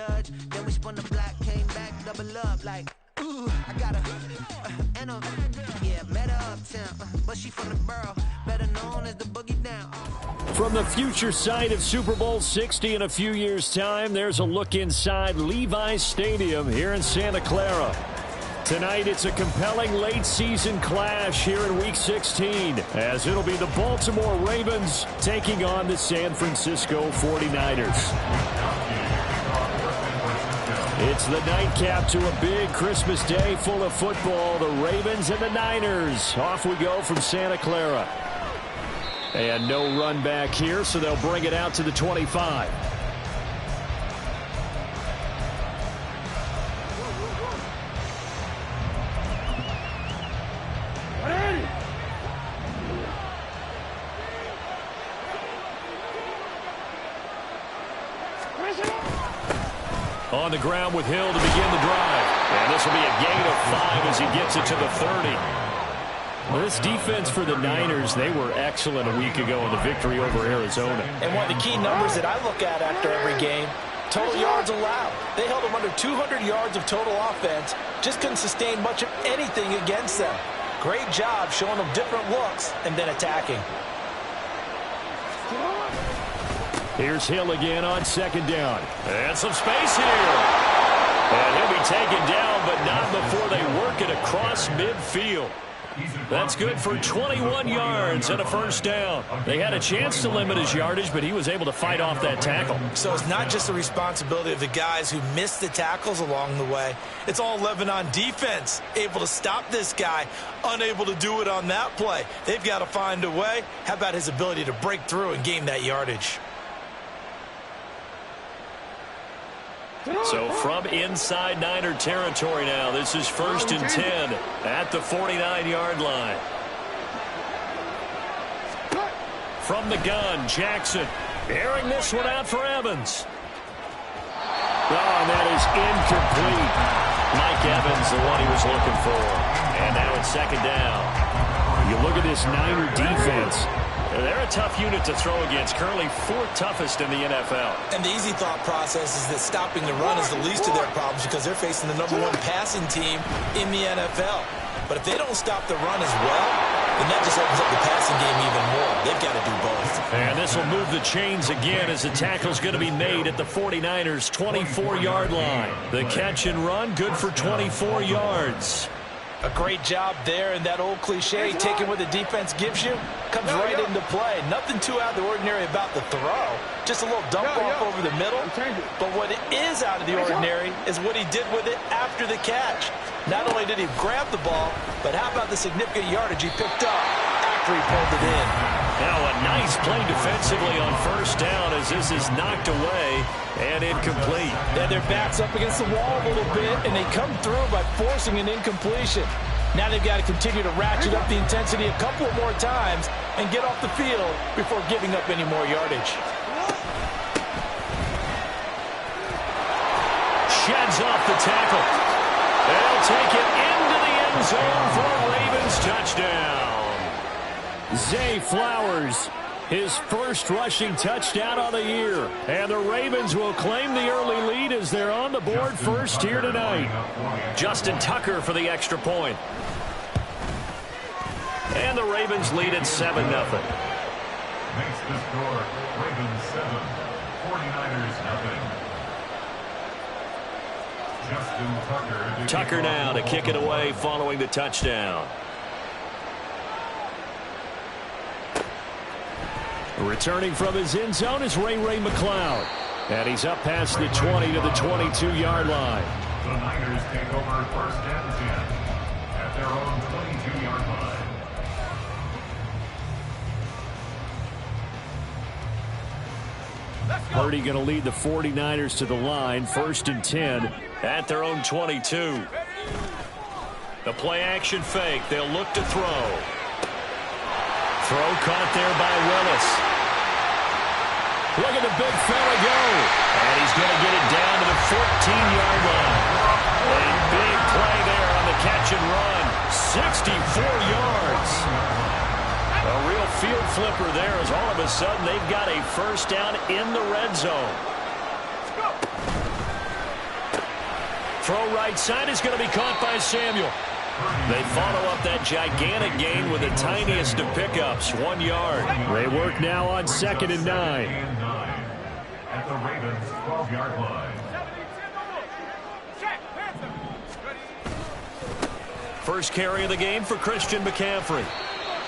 judge. Then we spun the block, came back, double up like, ooh, I got her. And yeah, met her uptown, but she from the borough, better known as the boogie down. From the future site of Super Bowl 60 in a few years' time, there's a look inside Levi's Stadium here in Santa Clara. Tonight, it's a compelling late-season clash here in Week 16, as it'll be the Baltimore Ravens taking on the San Francisco 49ers. It's the nightcap to a big Christmas day full of football. The Ravens and the Niners. Off we go from Santa Clara. And no run back here, so they'll bring it out to the 25. On the ground with Hill to begin the drive. And this will be a gain of 5 as he gets it to the 30. Well, this defense for the Niners, they were excellent a week ago in the victory over Arizona. And one of the key numbers that I look at after every game, total yards allowed. They held them under 200 yards of total offense. Just couldn't sustain much of anything against them. Great job showing them different looks and then attacking. Here's Hill again on second down. And some space here. And he'll be taken down, but not before they work it across midfield. That's good for 21 yards and a first down. They had a chance to limit his yardage, but he was able to fight off that tackle. So it's not just the responsibility of the guys who missed the tackles along the way. It's all 11 on defense, able to stop this guy, unable to do it on that play. They've got to find a way. How about his ability to break through and gain that yardage? So from inside Niner territory now, this is 1st and 10 at the 49-yard line. From the gun, Jackson airing this one out for Evans. Oh, and that is incomplete. Mike Evans, the one he was looking for. And now it's second down. You look at this Niner defense. They're a tough unit to throw against, currently 4th toughest in the NFL. And the easy thought process is that stopping the run is the least of their problems because they're facing the #1 passing team in the NFL. But if they don't stop the run as well, then that just opens up the passing game even more. They've got to do both. And this will move the chains again as the tackle's going to be made at the 49ers' 24-yard line. The catch and run, good for 24 yards. A great job there, and that old cliche, taking what the defense gives you, comes right into play. Nothing too out of the ordinary about the throw. Just a little dump off over the middle. But what is out of the ordinary is what he did with it after the catch. Not only did he grab the ball, but how about the significant yardage he picked up after he pulled it in. Now a nice play defensively on first down as this is knocked away and incomplete. Then their back's up against the wall a little bit, and they come through by forcing an incompletion. Now they've got to continue to ratchet up the intensity a couple more times and get off the field before giving up any more yardage. Sheds off the tackle. They'll take it into the end zone for a Ravens touchdown. Zay Flowers, his first rushing touchdown on the year. And the Ravens will claim the early lead as they're on the board first here tonight. Justin Tucker for the extra point. And the Ravens lead at 7-0. Makes the score Ravens 7, 49ers 0. Justin Tucker now to kick it away following the touchdown. Returning from his end zone is Ray McCloud. And he's up past the 20 to the 22-yard line. The Niners take over 1st and 10 at their own 22-yard line. Purdy going to lead the 49ers to the line, 1st and 10 at their own 22. The play action fake. They'll look to throw. Throw caught there by Willis. Look at the big fella go. And he's going to get it down to the 14-yard line. A big play there on the catch and run. 64 yards. A real field flipper there as all of a sudden they've got a first down in the red zone. Throw right side is going to be caught by Samuel. They follow up that gigantic gain with the tiniest of pickups, 1 yard. They work now on 2nd and 9. At the Ravens' 12-yard line. First carry of the game for Christian McCaffrey.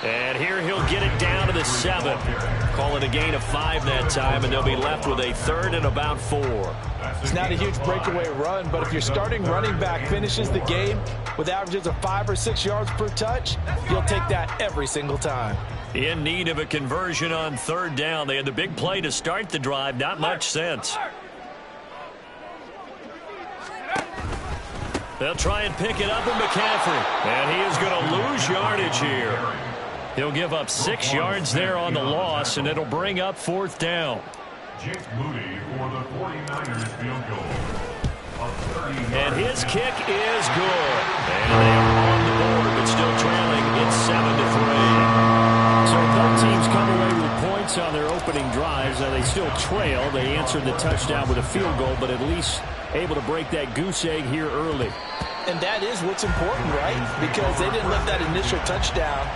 And here he'll get it down to the 7. Call it a gain of 5 that time, and they'll be left with a 3rd and about 4. It's not a huge breakaway run, but if your starting running back finishes the game with averages of 5 or 6 yards per touch, you'll take that every single time. In need of a conversion on 3rd down. They had the big play to start the drive. Not much sense. They'll try and pick it up with McCaffrey. And he is going to lose yardage here. He'll give up 6 yards there on the loss, and it'll bring up 4th down. Jake Moody for the 49ers field goal. And his kick is good. And they are on the board, but still trailing. It's 7-3. So both teams come away with points on their opening drives. Now they still trail. They answered the touchdown with a field goal, but at least able to break that goose egg here early. And that is what's important, right? Because they didn't let that initial touchdown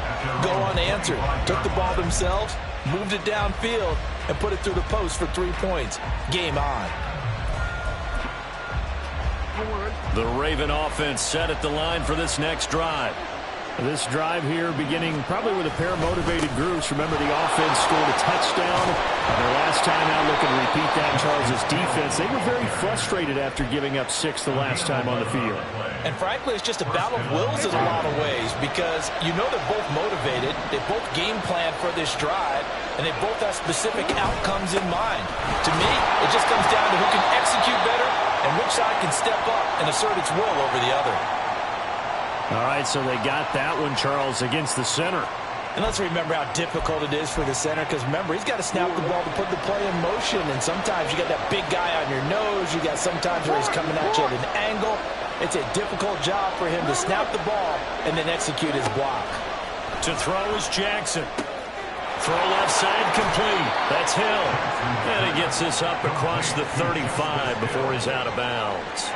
go unanswered. Took the ball themselves, moved it downfield, and put it through the post for 3 points. Game on. The Raven offense set at the line for this next drive. This drive here beginning probably with a pair of motivated groups. Remember, the offense scored a touchdown. Their last time out, looking to repeat that. Charles' defense, they were very frustrated after giving up 6 the last time on the field. And frankly, it's just a battle of wills in a lot of ways because you know they're both motivated. They both game plan for this drive, and they both have specific outcomes in mind. To me, it just comes down to who can execute better and which side can step up and assert its will over the other. All right, so they got that one, Charles, against the center. And let's remember how difficult it is for the center because, remember, he's got to snap the ball to put the play in motion. And sometimes you got that big guy on your nose. You got sometimes where he's coming at you at an angle. It's a difficult job for him to snap the ball and then execute his block. To throw is Jackson. Throw left side complete. That's Hill. And he gets this up across the 35 before he's out of bounds.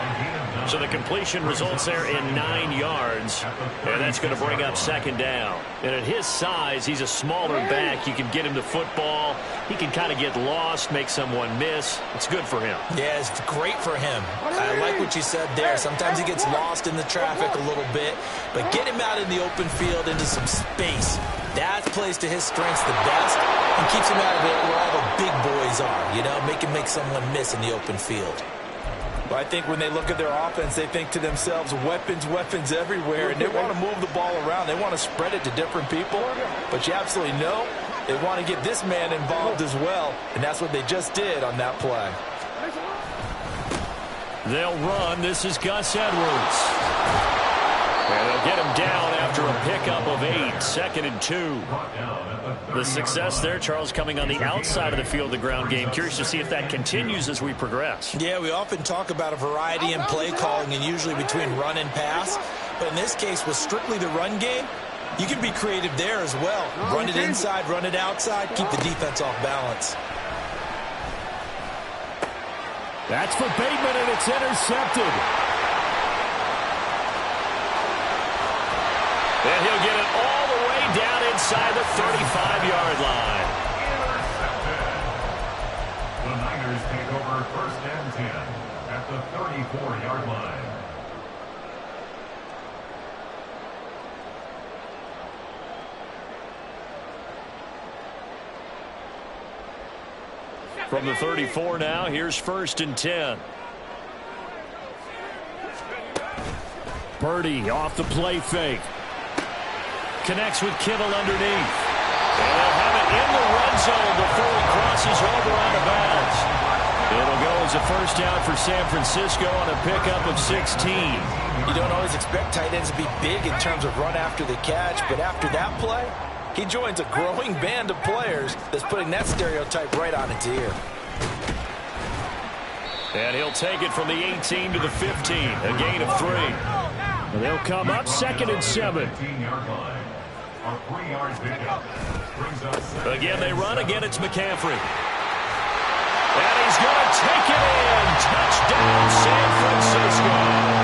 So the completion results there in 9 yards. And that's going to bring up 2nd down. And at his size, he's a smaller back. You can get him the football. He can kind of get lost, make someone miss. It's good for him. Yeah, it's great for him. I like what you said there. Sometimes he gets lost in the traffic a little bit. But get him out in the open field into some space. That plays to his strengths the best and keeps him out of it where all the big boys are, you know, make someone miss in the open field. Well, I think when they look at their offense, they think to themselves, weapons everywhere, and they want to move the ball around. They want to spread it to different people, but you absolutely know they want to get this man involved as well, and that's what they just did on that play. They'll run. This is Gus Edwards. And they'll get him down after a pickup of 8, 2nd and 2. The success there, Charles, coming on the outside of the field, the ground game. Curious to see if that continues as we progress. Yeah, we often talk about a variety in play calling and usually between run and pass. But in this case, with strictly the run game, you can be creative there as well. Run it inside, run it outside, keep the defense off balance. That's for Bateman, and it's intercepted. And he'll get it all the way down inside the 35-yard line. The Niners take over 1st and 10 at the 34-yard line. From the 34 now, here's 1st and 10. Purdy off the play fake. Connects with Kittle underneath. And they'll have it in the red zone before he crosses over out of bounds. It'll go as a 1st down for San Francisco on a pickup of 16. You don't always expect tight ends to be big in terms of run after the catch, but after that play, he joins a growing band of players that's putting that stereotype right on its ear. And he'll take it from the 18 to the 15, a gain of 3. And they'll come up 2nd and 7. Again, they run. Again, it's McCaffrey. And he's going to take it in. Touchdown, San Francisco.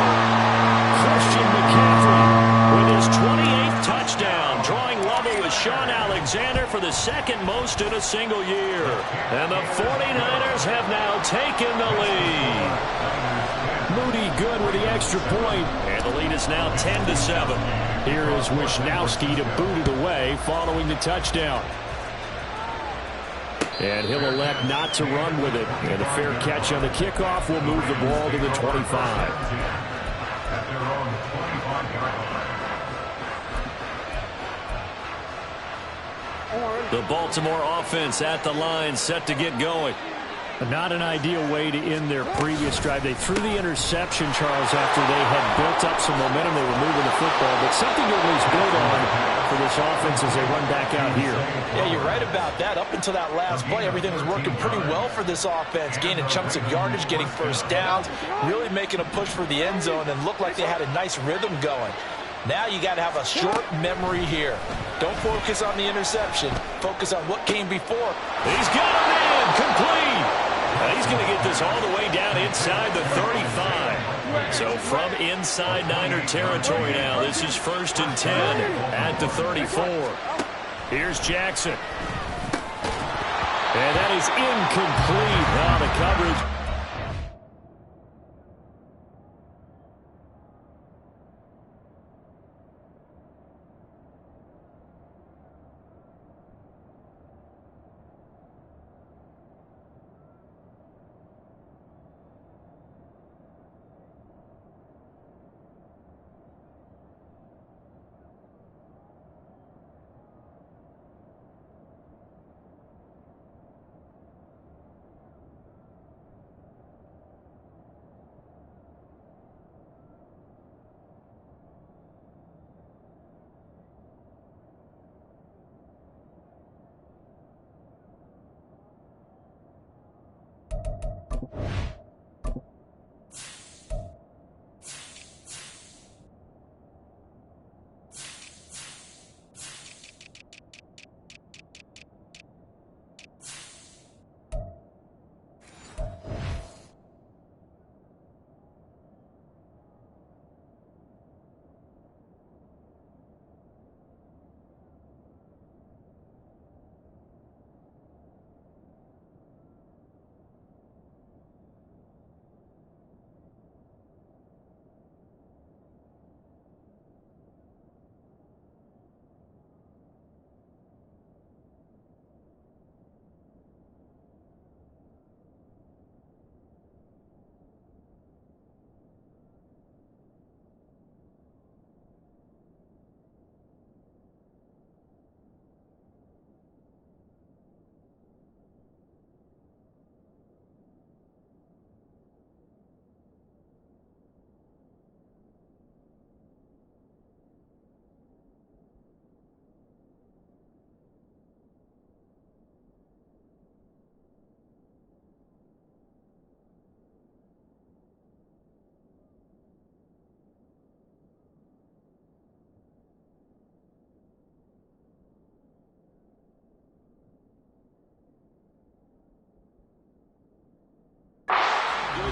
for the second most in a single year. And the 49ers have now taken the lead. Moody good with the extra point. And the lead is now 10-7. Here is Wisnowski to boot it away following the touchdown. And he'll elect not to run with it. And a fair catch on the kickoff will move the ball to the 25. At their own 25-yard line. The Baltimore offense at the line, set to get going. Not an ideal way to end their previous drive. They threw the interception, Charles, after they had built up some momentum. They were moving the football, but something to at least build on for this offense as they run back out here. Yeah, you're right about that. Up until that last play, everything was working pretty well for this offense, gaining chunks of yardage, getting first downs, really making a push for the end zone, and looked like they had a nice rhythm going. Now you got to have a short memory here. Don't focus on the interception. Focus on what came before. He's got him in, complete. He's going to get this all the way down inside the 35. So from inside Niner territory now, this is 1st and 10 at the 34. Here's Jackson. And that is incomplete. Now the coverage.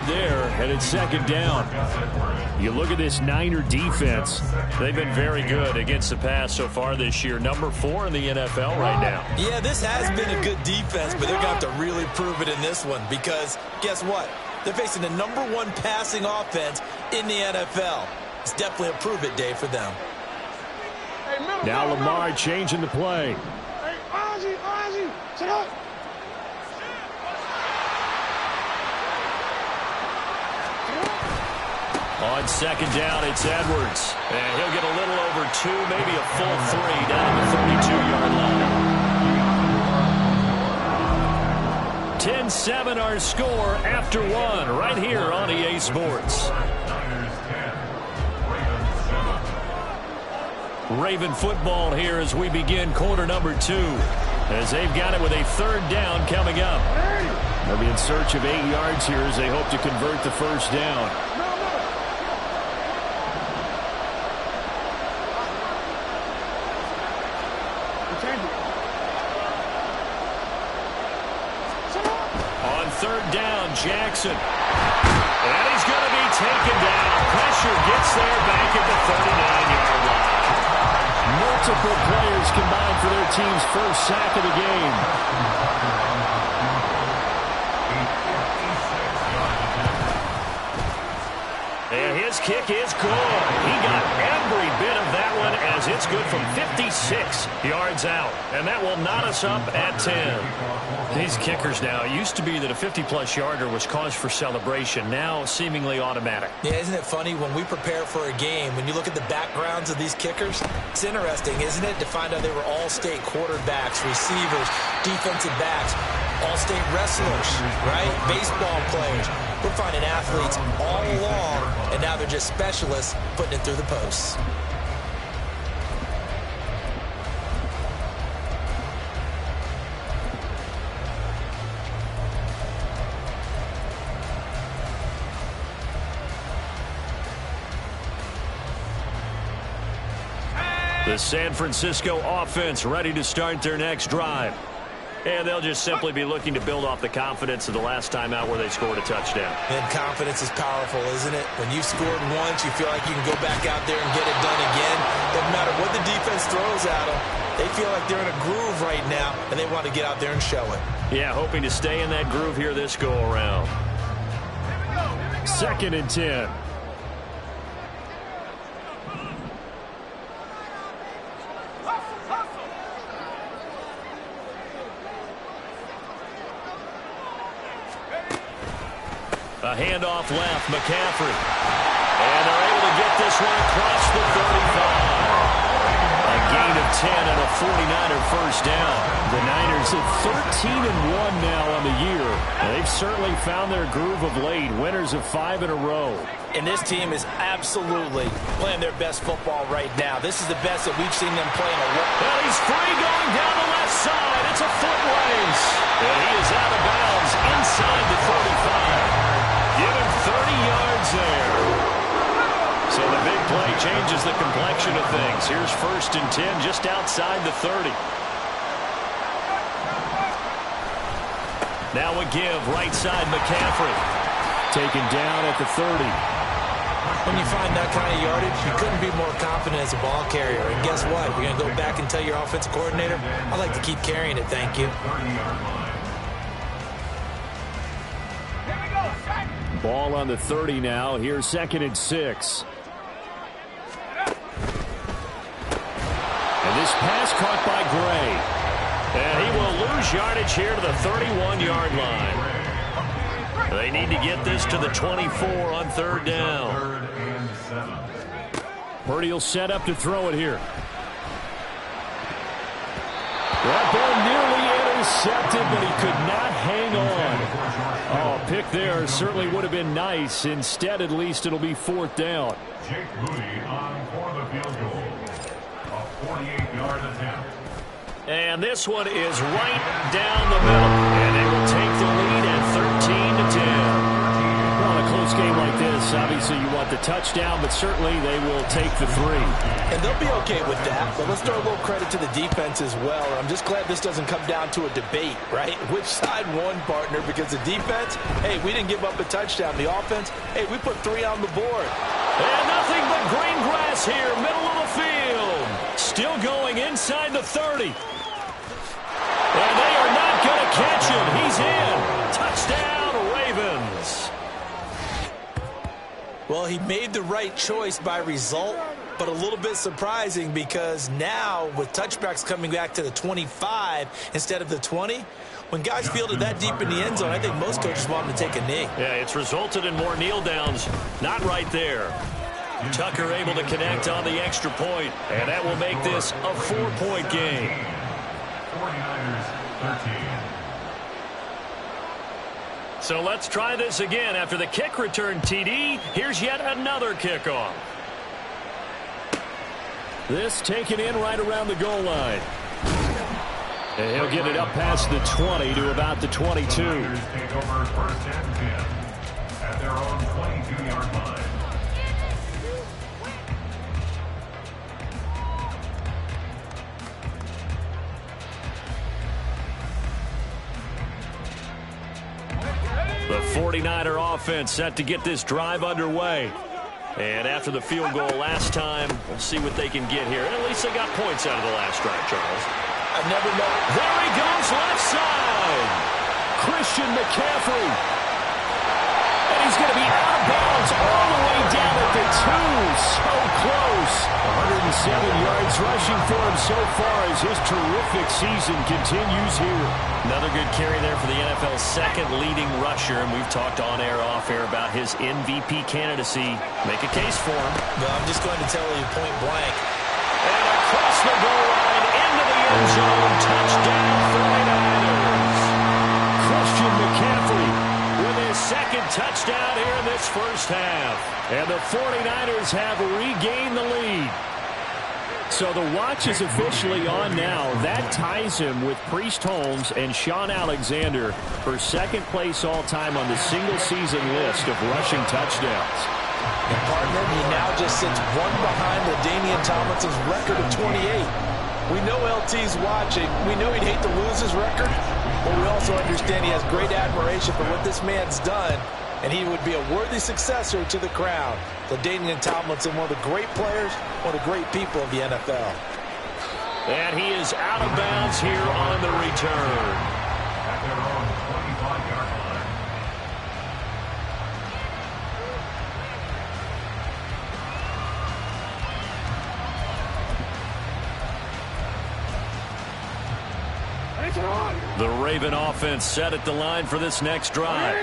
There, and it's 2nd down. You look at this Niner defense. They've been very good against the pass so far this year. Number 4 in the NFL right now. Yeah, this has been a good defense, but they're going to have to really prove it in this one because guess what? They're facing the number 1 passing offense in the NFL. It's definitely a prove-it day for them. Now Lamar changing the play. Hey, Ozzie, sit up. On 2nd down, it's Edwards. And he'll get a little over 2, maybe a full 3 down the 32-yard line. 10-7 our score after 1 right here on EA Sports. Raven football here as we begin quarter number 2. As they've got it with a 3rd down coming up. They'll be in search of 8 yards here as they hope to convert the 1st down. On 3rd down, Jackson. And he's going to be taken down. Pressure gets there back at the 39-yard line. multiple players combined for their team's first sack of the game. And his kick is good. He got every bit of that one as it's good from 56 yards out. And that will knot us up at 10. These kickers now, it used to be that a 50-plus yarder was cause for celebration. Now seemingly automatic. Yeah, isn't it funny when we prepare for a game, when you look at the backgrounds of these kickers, it's interesting, isn't it, to find out they were all-state quarterbacks, receivers, defensive backs, all-state wrestlers, right? Baseball players. We're finding athletes all along, and now they're just specialists putting it through the posts. The San Francisco offense ready to start their next drive. And they'll just simply be looking to build off the confidence of the last time out where they scored a touchdown. And confidence is powerful, isn't it? When you've scored once, you feel like you can go back out there and get it done again. Doesn't matter what the defense throws at them. They feel like they're in a groove right now, and they want to get out there and show it. Yeah, hoping to stay in that groove here this go-around. 2nd and 10. A handoff left, McCaffrey. And they're able to get this one across the 35. A gain of 10 and a 49er first down. The Niners at 13-1 now on the year. They've certainly found their groove of late. Winners of 5 in a row. And this team is absolutely playing their best football right now. This is the best that we've seen them play in a while. Well, he's free going down the left side. It's a foot race. And he is out of bounds inside the 35. Give him 30 yards there. So the big play changes the complexion of things. Here's 1st and 10 just outside the 30. Now a give, right side McCaffrey. Taken down at the 30. When you find that kind of yardage, you couldn't be more confident as a ball carrier. And guess what? You're going to go back and tell your offensive coordinator, I'd like to keep carrying it, thank you. Ball on the 30 now. Here's 2nd and 6. And this pass caught by Gray. And he will lose yardage here to the 31-yard line. They need to get this to the 24 on 3rd down. Purdy will set up to throw it here. That ball nearly intercepted, but he could not hang on. Oh, pick there certainly would have been nice. Instead, at least it'll be 4th down. Jake Moody on for the field goal. A 48-yard attempt. And this one is right down the middle. And they will take the lead at 13-10. Well, in a close game like this, obviously you want the touchdown, but certainly they will take the 3. And they'll be okay with that, but let's throw a little credit to the defense as well. I'm just glad this doesn't come down to a debate, right? Which side won, partner? Because the defense, hey, we didn't give up a touchdown. The offense, hey, we put 3 on the board. And nothing but green grass here, middle of the field. Still going inside the 30. And they are not going to catch him. He's in. Touchdown, Ravens. Well, he made the right choice by result, but a little bit surprising because now with touchbacks coming back to the 25 instead of the 20, when guys fielded that deep in the end zone, I think most coaches want them to take a knee. Yeah, it's resulted in more kneel downs. Not right there. Tucker able to connect on the extra point, and that will make this a 4-point game. 49ers 13. So let's try this again. After the kick return TD, here's yet another kickoff. This taken in right around the goal line. And he'll get it up past the 20 to about the 22. Take over 1st and 10 at their own 22-yard line. The 49er offense set to get this drive underway. And after the field goal last time, we'll see what they can get here. And at least they got points out of the last drive, Charles. I never know. There he goes, left side. Christian McCaffrey. And he's going to be out of bounds all the way down at the 2. So close. 107 yards rushing for him so far as his terrific season continues here. Another good carry there for the NFL's second leading rusher, and we've talked on air, off air about his MVP candidacy. Make a case for him. Well, I'm just going to tell you point blank. And across the goal line, into the end zone, touchdown 49ers. Christian McCaffrey With his second touchdown here in this first half. And the 49ers have regained the lead. So the watch is officially on now. That ties him with Priest Holmes and Sean Alexander for second place all-time on the single-season list of rushing touchdowns. And partner, he now just sits one behind LaDainian Tomlinson's record of 28. We know LT's watching. We know he'd hate to lose his record, but we also understand he has great admiration for what this man's done, and he would be a worthy successor to the crown. LaDainian Tomlinson, one of the great players, one of the great people of the NFL. And he is out of bounds here on the return. At their own 25-yard line. The Raven offense set at the line for this next drive.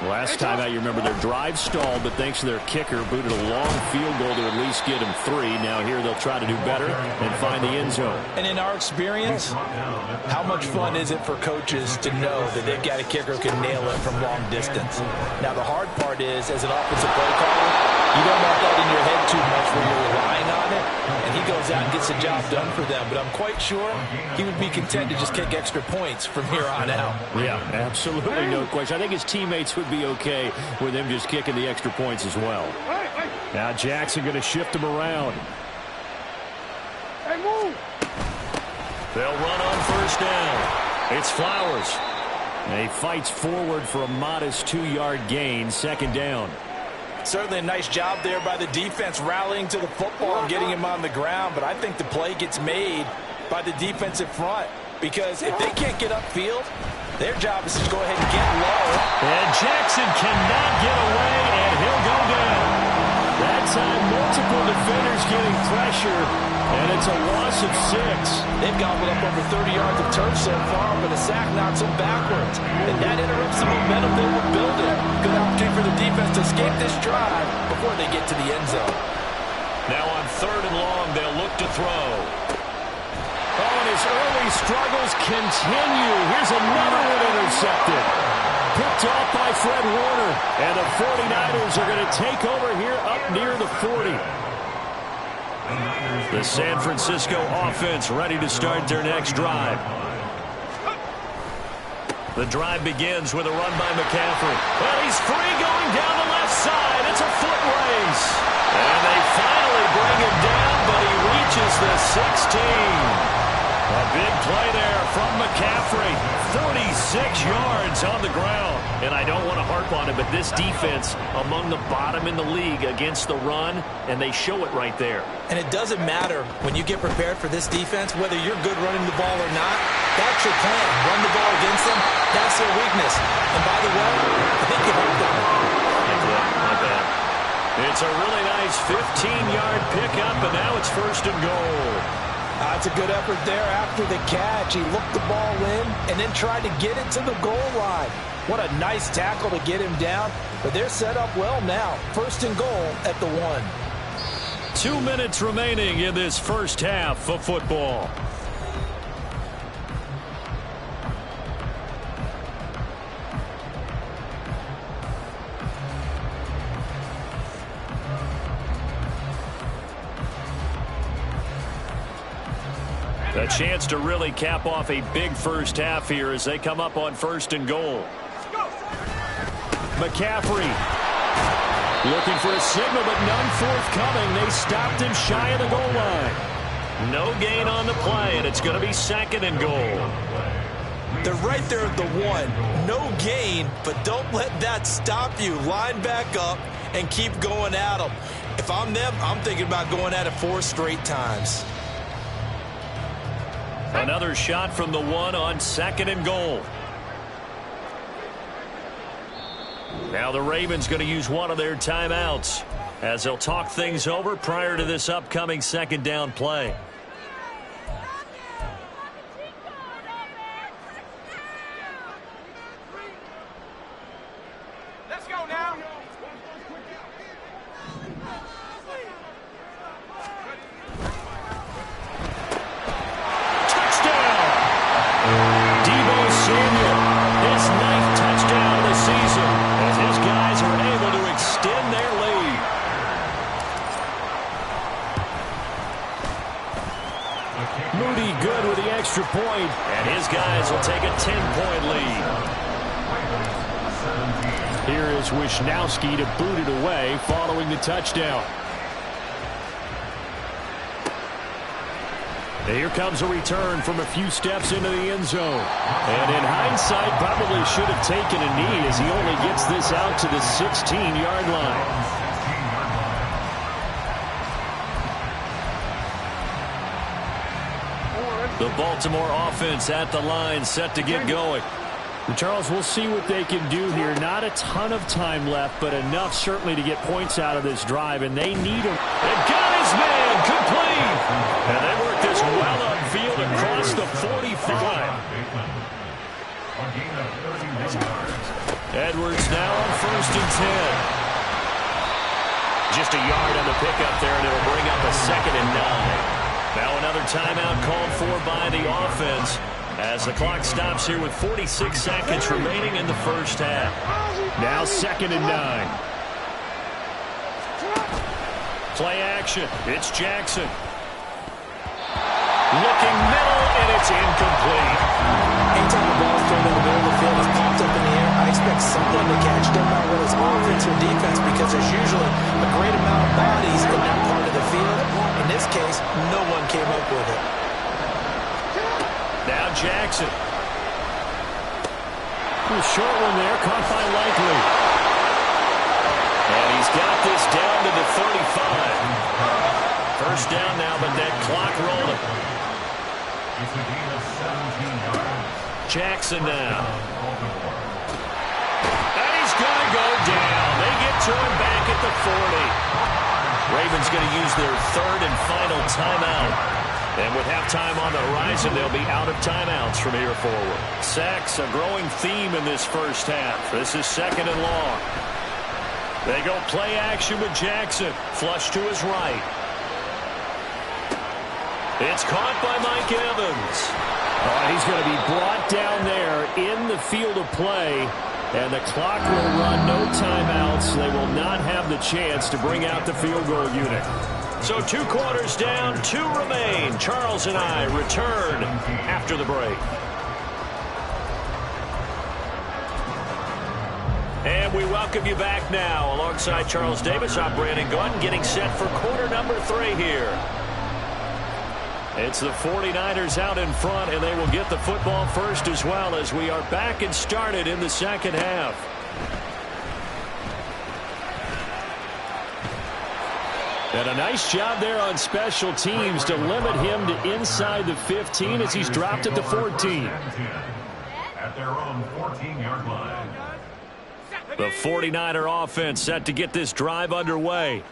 Last time out, you remember their drive stalled, but thanks to their kicker, booted a long field goal to at least get him 3. Now here they'll try to do better and find the end zone. And in our experience, how much fun is it for coaches to know that they've got a kicker who can nail it from long distance? Now the hard part is, as an offensive play caller, you don't want that in your head too much where you're relying on it, and he goes out and gets the job done for them. But I'm quite sure he would be content to just kick extra points from here on out. Yeah, absolutely no question. I think his teammates would be okay with him just kicking the extra points as well. Now Jackson going to shift him around. Hey, move! They'll run on first down. It's Flowers. And he fights forward for a modest 2-yard gain, second down. Certainly a nice job there by the defense rallying to the football and getting him on the ground, but I think the play gets made by the defensive front because if they can't get upfield, their job is to go ahead and get low. And Jackson cannot get away, and he'll go down. That time, multiple defenders getting pressure, and it's a loss of 6. They've gobbled up over 30 yards of turf so far, but a sack knocks them backwards. And that interrupts the momentum they were building. Good opportunity for the defense to escape this drive before they get to the end zone. Now on third and long, they'll look to throw. Oh, and his early struggles continue. Here's another one intercepted. Picked off by Fred Warner. And the 49ers are going to take over here up near the 40. The San Francisco offense ready to start their next drive. The drive begins with a run by McCaffrey. Well, he's free going down the left side. It's a foot race. And they finally bring him down, but he reaches the 16. A big play there from McCaffrey. 46 yards on the ground. And I don't want to harp on it, but this defense among the bottom in the league against the run, and they show it right there. And it doesn't matter when you get prepared for this defense, whether you're good running the ball or not. That's your plan. Run the ball against them. That's their weakness. And by the way, they can help them. Not bad. It's a really nice 15-yard pickup, and now it's first and goal. That's a good effort there after the catch. He looked the ball in and then tried to get it to the goal line. What a nice tackle to get him down. But they're set up well now. First and goal at the 1. 2 minutes remaining in this first half of football. A chance to really cap off a big first half here as they come up on first and goal. McCaffrey looking for a signal, but none forthcoming. They stopped him shy of the goal line. No gain on the play, and it's going to be second and goal. They're right there at the 1. No gain, but don't let that stop you. Line back up and keep going at them. If I'm them, I'm thinking about going at it 4 straight times. Another shot from the 1 on 2nd and goal. Now the Ravens going to use one of their timeouts as they'll talk things over prior to this upcoming 2nd down play. Let's go now. Touchdown! Deebo Samuel, his 9th touchdown of the season, as his guys are able to extend their lead. Moody good with the extra point, and his guys will take a 10-point lead. Here is Wisnowski to boot it away following the touchdown. Here comes a return from a few steps into the end zone. And in hindsight, probably should have taken a knee as he only gets this out to the 16-yard line. The Baltimore offense at the line, set to get going. And Charles, we'll see what they can do here. Not a ton of time left, but enough certainly to get points out of this drive, and they need him. They've got his man complete. And they work this well upfield across the 45. Edwards now on 1st and 10. Just a yard on the pickup there, and it'll bring up a 2nd and 9. Now another timeout called for by the offense as the clock stops here with 46 seconds remaining in the first half. Now 2nd and 9. Play action. It's Jackson. Looking middle, and it's incomplete. Anytime the ball is thrown in the middle of the field, it's popped up in the air, I expect someone to catch it, no matter whether it's offense or defense, because there's usually a great amount of bodies in that part of the field. In this case, no one came up with it. Now Jackson. Short one there, caught by Likely. And he's got this down to the 35. First down now, but that clock rolling. Jackson now. And he's going to go down. They get to him back at the 40. Ravens going to use their 3rd and final timeout. And with halftime on the horizon, they'll be out of timeouts from here forward. Sacks, a growing theme in this first half. This is 2nd and long. They go play action with Jackson. Flush to his right. It's caught by Mike Evans. He's going to be brought down there in the field of play. And the clock will run, no timeouts. They will not have the chance to bring out the field goal unit. So 2 quarters down, 2 remain. Charles and I return after the break. And we welcome you back now. Alongside Charles Davis, I'm Brandon Gunn, getting set for quarter number 3 here. It's the 49ers out in front, and they will get the football first as well as we are back and started in the second half. And a nice job there on special teams to limit him to inside the 15 as he's dropped at the 14. At their own 14-yard line. The 49er offense set to get this drive underway.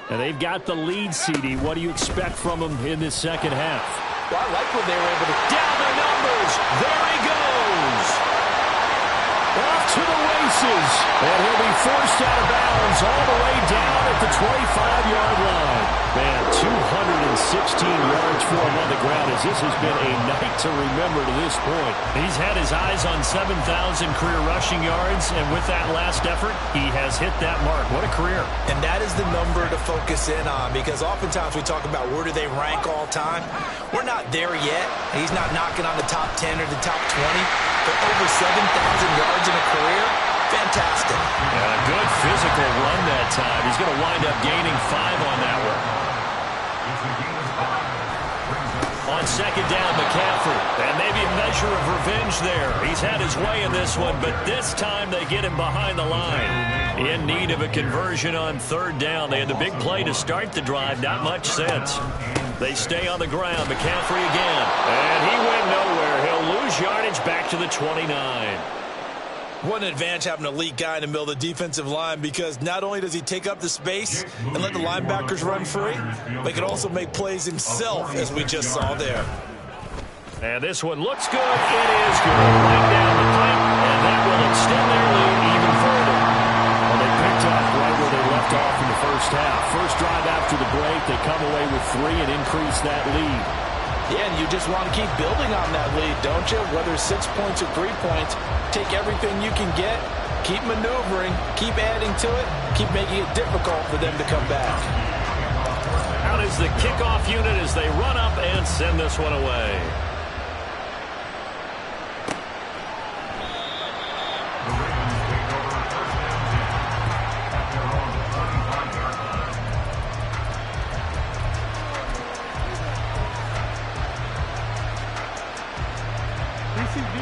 And they've got the lead, CD. What do you expect from them in this second half? Well, I like when they were able to... Down the numbers. There he goes. Off to the races. And he'll be forced out of bounds all the way down at the 25-yard line. Man, 216 yards for him on the ground as this has been a night to remember to this point. He's had his eyes on 7,000 career rushing yards, and with that last effort, he has hit that mark. What a career. And that is the number to focus in on, because oftentimes we talk about where do they rank all time. We're not there yet. He's not knocking on the top 10 or the top 20, but over 7,000 yards in a career, fantastic. And a good physical run that time. He's going to wind up gaining 5 on that one. On second down, McCaffrey. And maybe a measure of revenge there. He's had his way in this one, but this time they get him behind the line. In need of a conversion on third down. They had the big play to start the drive. Not much sense. They stay on the ground. McCaffrey again. And he went nowhere. He'll lose yardage back to the 29. What an advantage having an elite guy in the middle of the defensive line, because not only does he take up the space and let the linebackers run free, but he can also make plays himself, as we just saw there. And this one looks good. It is good. Right down the pipe, and that will extend their lead even further. Well, they picked up right where they left off in the first half. First drive after the break, they come away with 3 and increase that lead. Yeah, and you just want to keep building on that lead, don't you? Whether 6 points or 3 points, take everything you can get, keep maneuvering, keep adding to it, keep making it difficult for them to come back. Out is the kickoff unit as they run up and send this one away.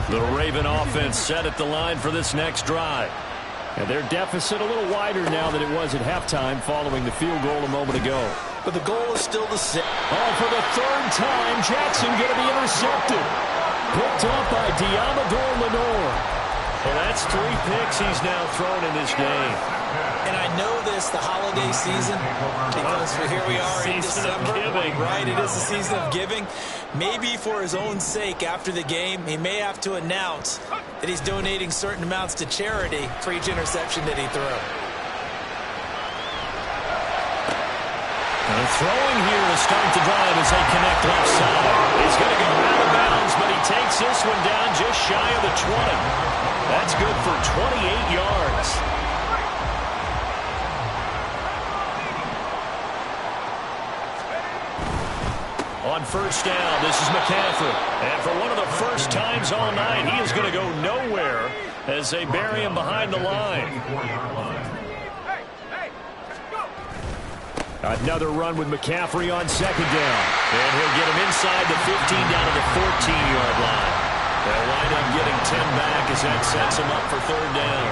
The Raven offense set at the line for this next drive. And their deficit a little wider now than it was at halftime following the field goal a moment ago. But the goal is still the same. Oh, for the third time, Jackson going to be intercepted. Picked up by Diamador Lenore. Well, that's 3 picks he's now thrown in this game. And I know this, the holiday season, because here we are in December. Right, it is the season of giving. Maybe for his own sake after the game, he may have to announce that he's donating certain amounts to charity for each interception that he threw. And throwing here to start the drive as they connect left side. He's going to go out of bounds, but he takes this one down just shy of the 20. That's good for 28 yards. On first down, this is McCaffrey. And for one of the first times all night, he is going to go nowhere as they bury him behind the line. Another run with McCaffrey on second down. And he'll get him inside the 15 down to the 14-yard line. They'll wind up getting 10 back as that sets him up for third down.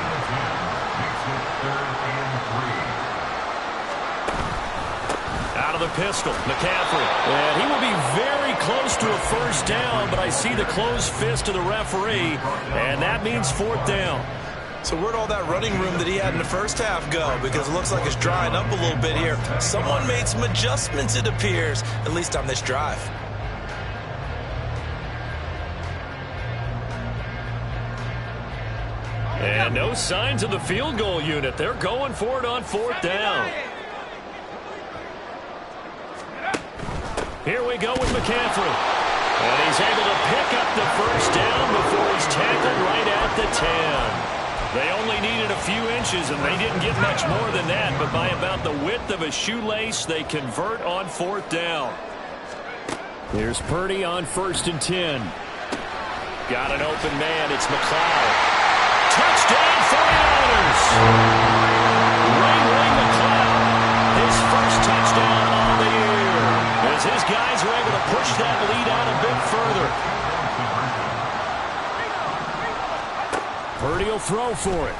Out of the pistol, McCaffrey. And he will be very close to a first down, but I see the closed fist of the referee, and that means fourth down. So where'd all that running room that he had in the first half go? Because it looks like it's drying up a little bit here. Someone made some adjustments, it appears, at least on this drive. And no signs of the field goal unit. They're going for it on fourth down. Here we go with McCaffrey. And he's able to pick up the first down before he's tackled right at the 10. They only needed a few inches, and they didn't get much more than that. But by about the width of a shoelace, they convert on fourth down. Here's Purdy on 1st and 10. Got an open man. It's McLeod. Touchdown 49ers! Ray McLeod. His first touchdown on the year. As his guys are able to push that lead out a bit further. Purdy will throw for it.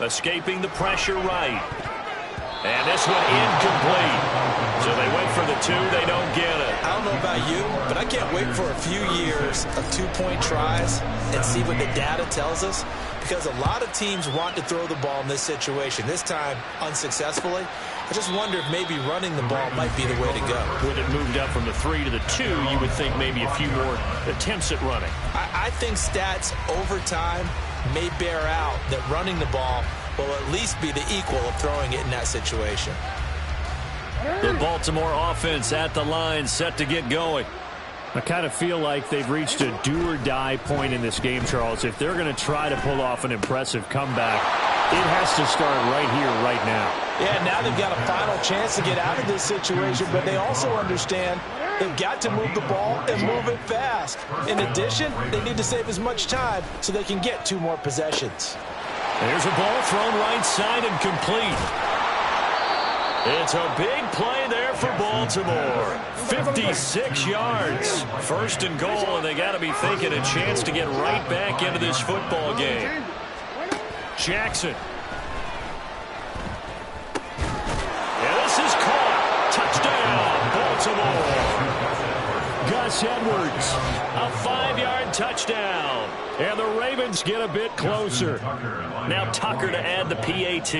Escaping the pressure right. And this one incomplete. So they went for the 2. They don't get it. I don't know about you, but I can't wait for a few years of 2-point tries and see what the data tells us. Because a lot of teams want to throw the ball in this situation. This time, unsuccessfully. I just wonder if maybe running the ball might be the way to go. With it moved up from the 3 to the 2, you would think maybe a few more attempts at running. I think stats over time may bear out that running the ball will at least be the equal of throwing it in that situation. The Baltimore offense at the line, set to get going. I kind of feel like they've reached a do-or-die point in this game, Charles. If they're going to try to pull off an impressive comeback, it has to start right here, right now. Yeah, now they've got a final chance to get out of this situation, but they also understand they've got to move the ball and move it fast. In addition, they need to save as much time so they can get 2 more possessions. There's a ball thrown right side and complete. It's a big play there for Baltimore. 56 yards. 1st and goal, and they got to be thinking a chance to get right back into this football game. Jackson some more. Gus Edwards, a 5-yard touchdown. And the Ravens get a bit closer. Now Tucker to add the PAT.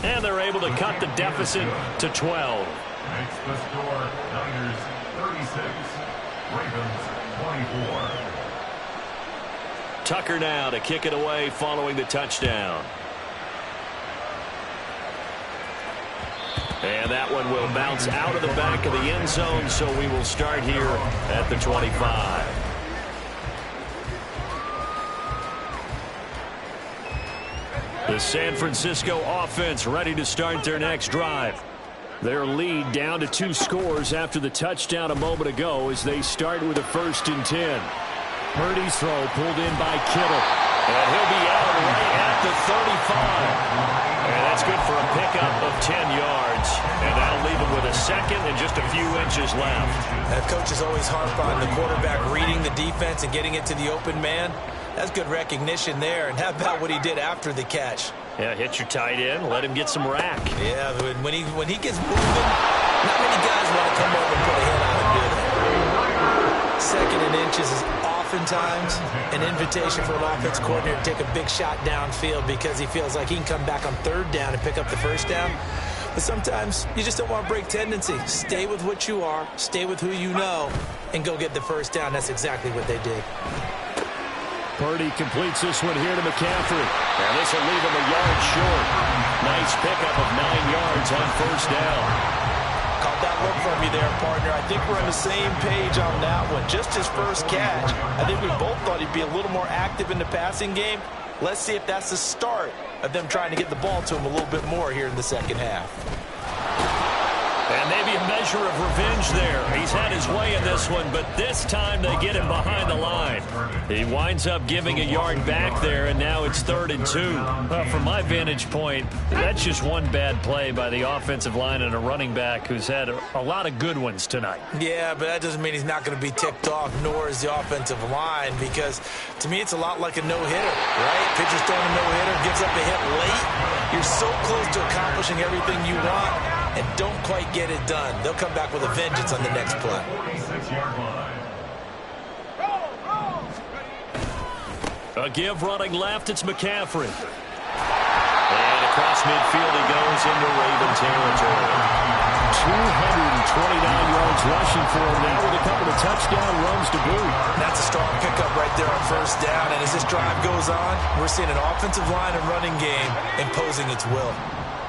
And they're able to cut the deficit to 12. Makes the score Niners 36, Ravens 24. Tucker now to kick it away following the touchdown. And that one will bounce out of the back of the end zone, so we will start here at the 25. The San Francisco offense ready to start their next drive. Their lead down to 2 scores after the touchdown a moment ago as they start with a 1st and 10. Purdy's throw pulled in by Kittle. And he'll be out right at the 35. And that's good for a pickup of 10 yards. And that'll leave him with a 2nd and just a few inches left. Coaches always harp on the quarterback reading the defense and getting it to the open man. That's good recognition there. And how about what he did after the catch? Yeah, hit your tight end, let him get some rack. Yeah, when he gets moving, not many guys want to come over and put a hit on him, do they? 2nd and inches is oftentimes an invitation for an offense coordinator to take a big shot downfield because he feels like he can come back on 3rd down and pick up the 1st down. But sometimes you just don't want to break tendency. Stay with what you are, stay with who you know, and go get the 1st down. That's exactly what they did. Purdy completes this one here to McCaffrey. And this will leave him a yard short. Nice pickup of 9 yards on 1st down. Caught that look from you there, partner. I think we're on the same page on that one. Just his first catch. I think we both thought he'd be a little more active in the passing game. Let's see if that's the start of them trying to get the ball to him a little bit more here in the 2nd half. And maybe a measure of revenge there. He's had his way in this one, but this time they get him behind the line. He winds up giving a yard back there, and now it's 3rd and 2. Well, from my vantage point, that's just one bad play by the offensive line and a running back who's had a lot of good ones tonight. Yeah, but that doesn't mean he's not going to be ticked off, nor is the offensive line, because to me it's a lot like a no-hitter, right? Pitcher's throwing a no-hitter, gives up a hit late. You're so close to accomplishing everything you want and don't quite get it done. They'll come back with a vengeance on the next play. 46-yard line. A give running left, it's McCaffrey. And across midfield he goes into Raven territory. 229 yards rushing for him now with a couple of touchdown runs to boot. That's a strong pickup right there on 1st down. And as this drive goes on, we're seeing an offensive line and running game imposing its will.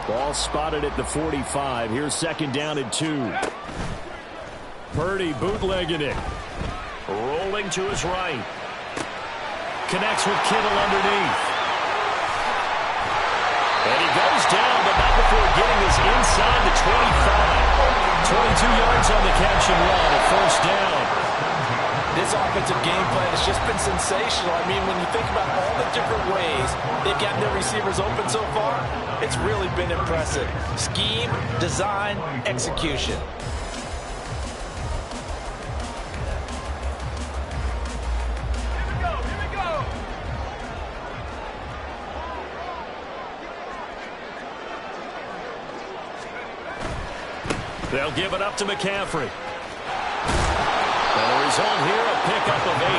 Ball spotted at the 45. Here's 2nd down and 2. Purdy bootlegging it. Rolling to his right. Connects with Kittle underneath. And he goes down, but not before getting this inside the 25. 22 yards on the catch and run at 1st down. This offensive game plan has just been sensational. I mean, when you think about all the different ways they've gotten their receivers open so far, it's really been impressive. Scheme, design, execution. They'll give it up to McCaffrey. And the result here, a pickup of 8.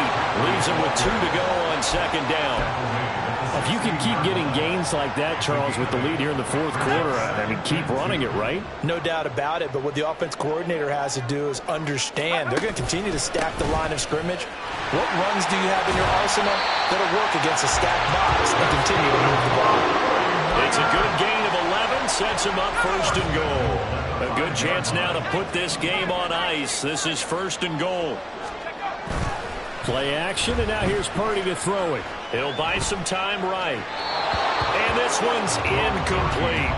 Leaves him with 2 to go on 2nd down. If you can keep getting gains like that, Charles, with the lead here in the 4th quarter, I mean, keep running it, right? No doubt about it, but what the offense coordinator has to do is understand they're going to continue to stack the line of scrimmage. What runs do you have in your arsenal that'll work against a stacked box and continue to move the ball? It's a good gain of 11, sets him up 1st and goal. A good chance now to put this game on ice. This is 1st and goal. Play action, and now here's Purdy to throw it. He'll buy some time right. And this one's incomplete.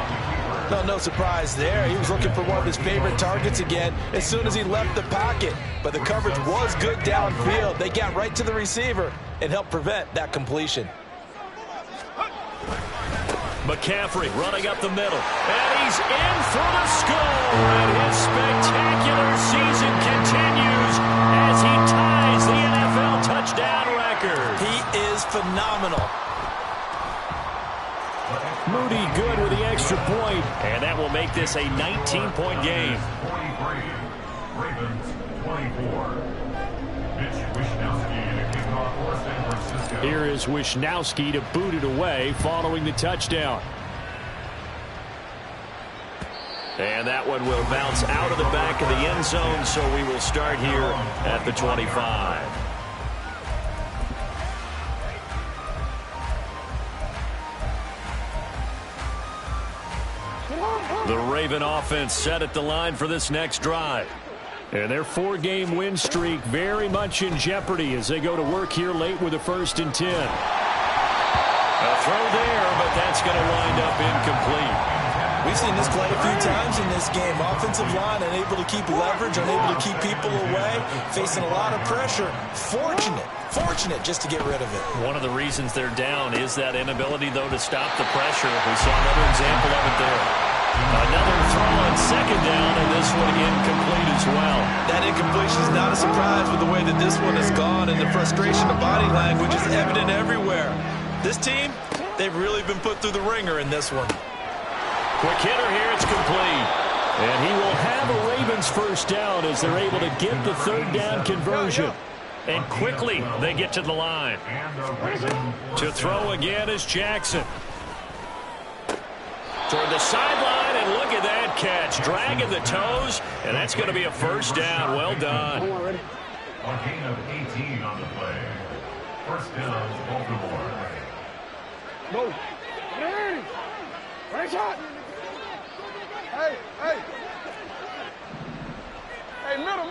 No surprise there. He was looking for one of his favorite targets again as soon as he left the pocket. But the coverage was good downfield. They got right to the receiver and helped prevent that completion. McCaffrey running up the middle. And he's in for the score. And his spectacular season continues as he ties the NFL touchdown record. He is phenomenal. Moody good with the extra point. And that will make this a 19-point game. 43, Ravens 24. Mitch Wishnowsky to kick off for San Francisco. Here is Wishnowsky to boot it away following the touchdown. And that one will bounce out of the back of the end zone, so we will start here at the 25. The Raven offense set at the line for this next drive. And their 4-game win streak very much in jeopardy as they go to work here late with a 1st and 10. A throw there, but that's going to wind up incomplete. We've seen this play a few times in this game. Offensive line unable to keep leverage, unable to keep people away, facing a lot of pressure. Fortunate just to get rid of it. One of the reasons they're down is that inability, though, to stop the pressure. We saw another example of it there. Another throw on 2nd down, and this one incomplete as well. That incompletion is not a surprise with the way that this one has gone, and the frustration of body language is evident everywhere. This team, they've really been put through the ringer in this one. Quick hitter here, it's complete. And he will have a Ravens 1st down as they're able to get the 3rd down conversion. And quickly, they get to the line. To throw again is Jackson. Toward the sideline, and look at that catch. Dragging the toes, and that's going to be a 1st down. Well done. A gain of 18 on the play. 1st down, Baltimore. No. Right shot. Hey. Hey, middle.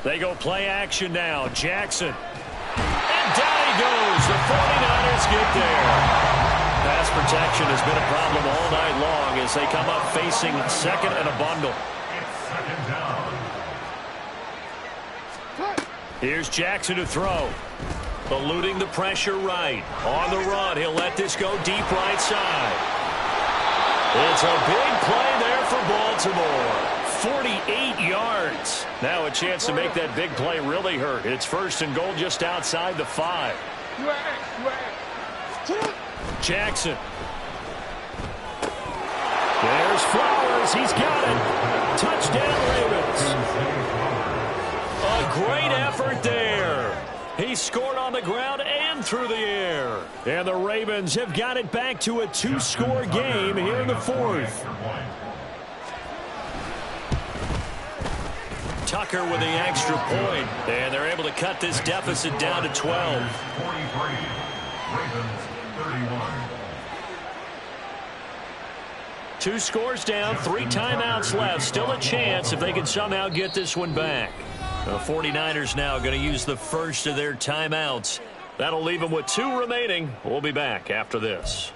They go play action now. Jackson. And down he goes. The 49ers get there. Pass protection has been a problem all night long as they come up facing 2nd and a bundle. It's 2nd down. Here's Jackson to throw. Eluding the pressure right. On the run, he'll let this go deep right side. It's a big play there for Baltimore. 48 yards. Now a chance to make that big play really hurt. It's 1st and goal just outside the 5. Jackson. There's Flowers. He's got it. Touchdown, Ravens. A great effort there. He scored on the ground and through the air. And the Ravens have got it back to a 2-score game here in the 4th. Tucker with the extra point. And they're able to cut this deficit down to 12. 43. Ravens 31. 2 scores down, 3 timeouts left. Still a chance if they can somehow get this one back. The 49ers now going to use the first of their timeouts. That'll leave them with 2 remaining. We'll be back after this.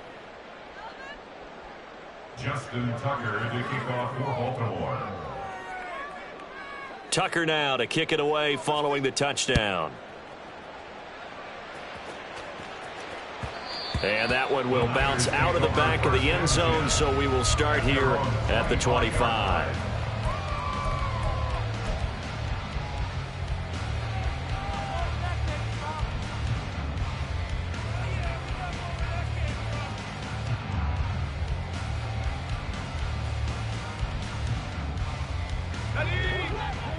Justin Tucker to kick off for Baltimore. Tucker now to kick it away following the touchdown. And that one will bounce out of the back of the end zone, so we will start here at the 25.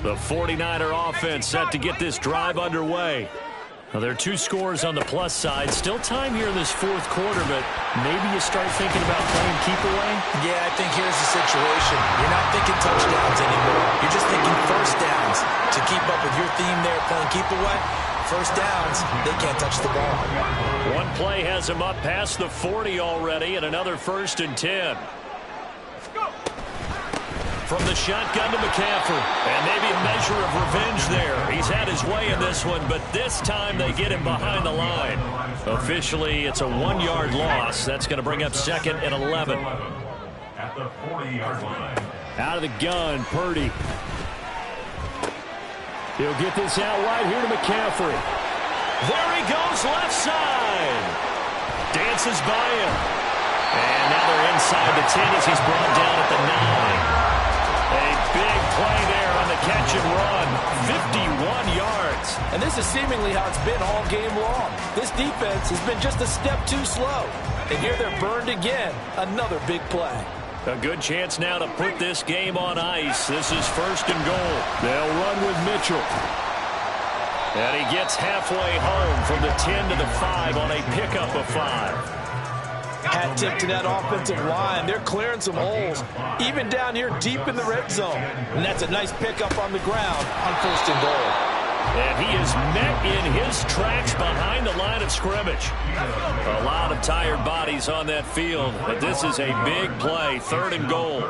The 49er offense set to get this drive underway. Now, there are 2 scores on the plus side. Still time here in this 4th quarter, but maybe you start thinking about playing keep away? Yeah, I think here's the situation. You're not thinking touchdowns anymore. You're just thinking 1st downs. To keep up with your theme there, playing keep away, 1st downs, they can't touch the ball. One play has them up past the 40 already, and another 1st and 10. From the shotgun to McCaffrey. And maybe a measure of revenge there. He's had his way in this one, but this time they get him behind the line. Officially, it's a 1-yard loss. That's going to bring up 2nd and 11. At the 40-yard line. Out of the gun, Purdy. He'll get this out wide here to McCaffrey. There he goes, left side. Dances by him. And now they're inside the 10 as he's brought down at the 9. A big play there on the catch and run. 51 yards. And this is seemingly how it's been all game long. This defense has been just a step too slow. And here they're burned again. Another big play. A good chance now to put this game on ice. This is 1st and goal. They'll run with Mitchell. And he gets halfway home from the 10 to the 5 on a pickup of 5. Hat tip to that offensive line. They're clearing some holes, even down here deep in the red zone. And that's a nice pickup on the ground on 1st and goal. And he is met in his tracks behind the line of scrimmage. A lot of tired bodies on that field, but this is a big play. 3rd and goal.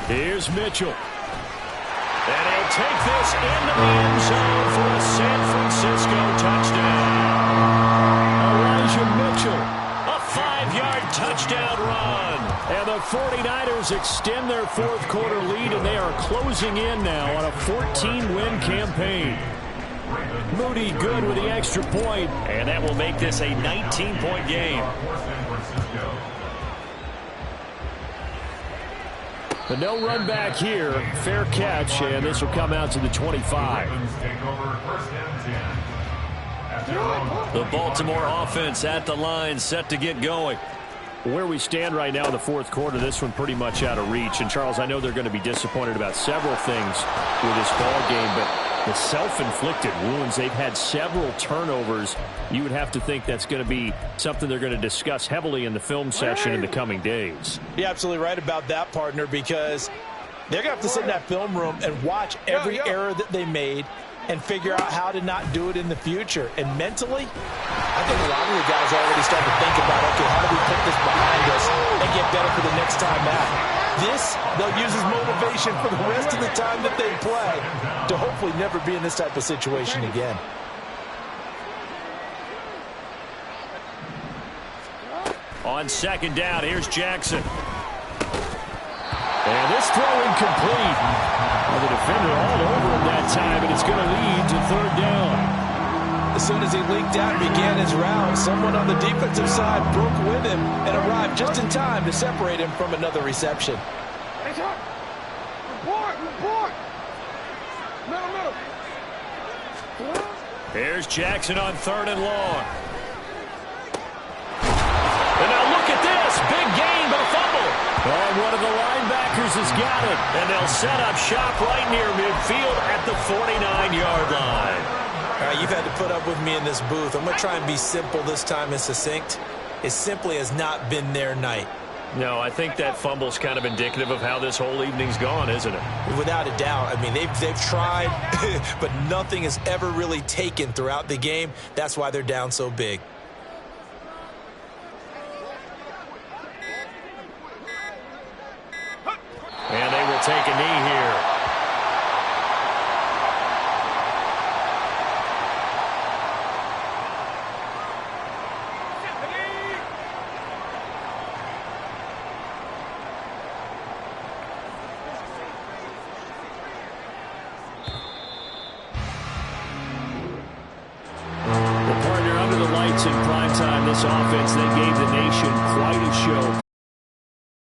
Here's Mitchell. And he'll take this into the end zone for a San Francisco touchdown. Elijah Mitchell. A 5-yard touchdown run. And the 49ers extend their 4th quarter lead, and they are closing in now on a 14-win campaign. Moody good with the extra point. And that will make this a 19-point game. But no run back here. Fair catch, and this will come out to the 25. The Baltimore offense at the line, set to get going. Where we stand right now in the 4th quarter, this one pretty much out of reach. And, Charles, I know they're going to be disappointed about several things with this ball game, but the self-inflicted wounds, they've had several turnovers. You would have to think that's going to be something they're going to discuss heavily in the film session in the coming days. You're absolutely right about that, partner, because they're going to have to sit in that film room and watch every error that they made and figure out how to not do it in the future. And mentally, I think a lot of the guys are already starting to think about, okay, how do we put this behind us and get better for the next time out? This, they'll use as motivation for the rest of the time that they play to hopefully never be in this type of situation again. On 2nd down, here's Jackson. And this throw incomplete. Well, the defender all over him that time, and it's going to lead to 3rd down. As soon as he leaked out and began his round, someone on the defensive side broke with him and arrived just in time to separate him from another reception. Here's Jackson on 3rd and long. And now look at this. Big gain, but a fumble. Oh, one of the linebackers has got it. And they'll set up shop right near midfield at the 49-yard line. All right, you've had to put up with me in this booth. I'm going to try and be simple this time and succinct. It simply has not been their night. No, I think that fumble's kind of indicative of how this whole evening's gone, isn't it? Without a doubt. I mean, they've tried, but nothing has ever really taken throughout the game. That's why they're down so big. And they will take a knee here. In primetime, this offense, they gave the nation quite a show.